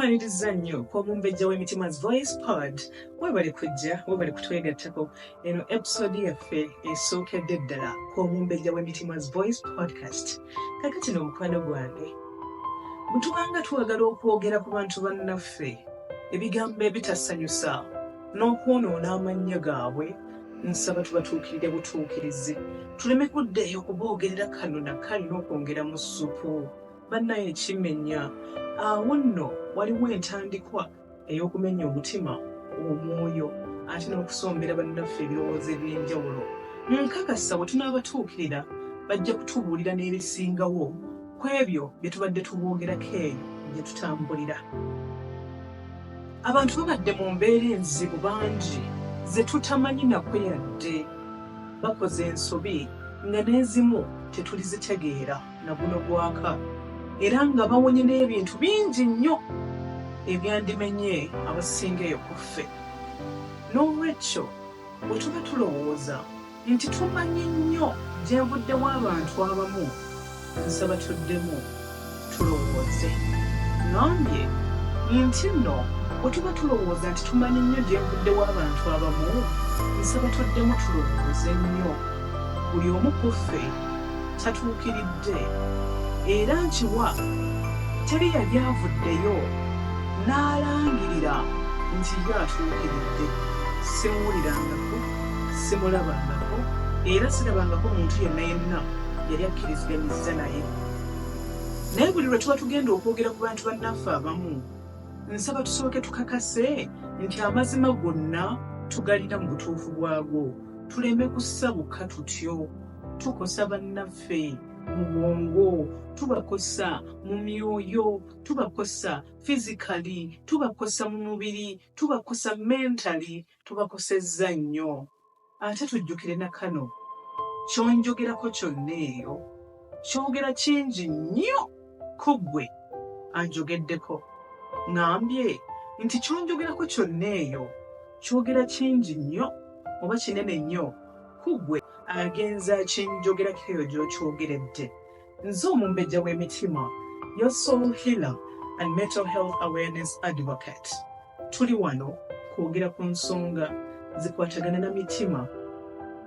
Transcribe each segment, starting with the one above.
Tukumaliriza nnyo kw'omumbejja w'Emitima's Voice Pod. Webale kujja, webale kutwegattako. Eno episode yaffe esookedde ddala kw'omumbejja w'Emitima's Voice Podcast. Kakati n'omukwano gwange. Bwe tubanga twagala okwogera ku bantu bannaffe, ebigambo ebitasanyusa, n'okwonoona amannya gaabwe, nsaba tubatuukirire butuukirizi. Tuleme kuddeeyo kuboogerera kano na kali n'okwongera mu ssupu. Bannaye ekimenya. Awo nno waliwo entandikwa ey'okumenya omutima, omwoyo, ate n'okusombera bannaffe ebirowoozo eby'enjawulo. Nkakasa bwe tunaabatuukirira bajja kutubuulira n'ebisingawo ku ebyo bye tubadde tuboogerako eyo gye tutambulira. Abantu babadde mu mbeera enzibu bangi ze tutamanyi nakwe yadde. Bakoze ensobi nga n'ezimu tetulizitegeera na guno gwaka. Era nga bawonye n'ebintu bingi nnyo ebyandimenye abasinga eyo ku ffe. N'olwekyo bwe tuba tulowooza nti tumanyi nnyo gye nvuddewo abantu abamu, nsaba tuddemu tulowooze. Ngambye nti nno bwe tuba tulowooza nti tumanyi nnyo gye nvuddewo abantu abamu, nsaba tuddemu tulowooze nnyo. Buli omu ku ffe tatuukiridde. Era nkiwa teri yali avuddeyo n'alangirira nti ye atuukiridde. Simuwulirangako, simulabangako, era sirabangako muntu yenna yali akkiriziganyiza naye. Naye buli lwe tuba tugenda okwogera ku bantu bannaffe abamu, nsaba tusooke tukakase nti amazima gonna tugalina mu butuufu bwago. Tuleme kusabuka tutyo. Tukosa bannaffe mu bwongo, tubakosa mu myoyo, tubakosa physically, tubakosa mu mubiri, tubakosa mentally, tubakosezza nnyo. Ate tujjukire na kano, kyonjogerako kyonna eyo, kyogera kingi nnyo ku ggwe anjogeddeko. Ngambye nti kyonjogerako kyonna eyo, kyogera kingi nnyo oba kinene nnyo ku ggwe agenza kinjogerako eyo gy'okyogeredde. Nze omumbejja w'emitima, your soul healer and mental health awareness advocate. Tuli wano kwogera ku nsonga zikwatagana na mitima,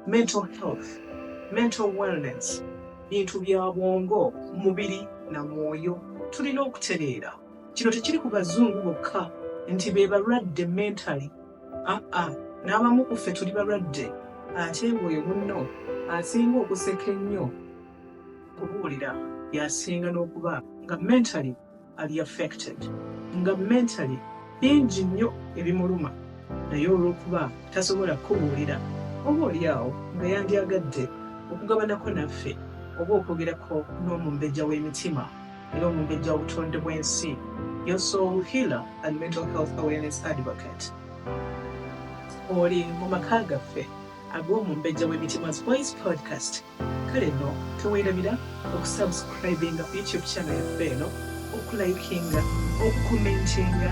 mental health, mental wellness, bintu bya bwongo, mubiri na mwoyo. Tulina okutereera kino tekiri ku bazungu bokka nti be balwadde mentally. N'abamu ku ffe tuli balwadde, ate ng'oyo munno asinga okuseka ennyo kubuulira yasinga n'okuba nga mentally ali affected, nga mentally bingi nnyo ebimuluma, naye olw'okuba tasobola kubuulira, oba oliawo nga yandyagadde okugabanako naffe oba okwogerako n'omumbejja w'emitima era omumbejja w'obutonde bw'ensi, your soul healer and mental health awareness advocate. Oli mu maka gaffe ag'omumbejja w'Emitima's Voice Podcast. Kale nno teweerabira okusubscribinga ku YouTube channel yaffe eno, okulikinga, okukomentinga,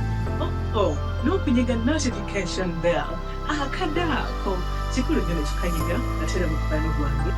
n'okunyiga notification bell. Akadaako kikulu nnyo ne tukanyiga natera mu mukwano gwange.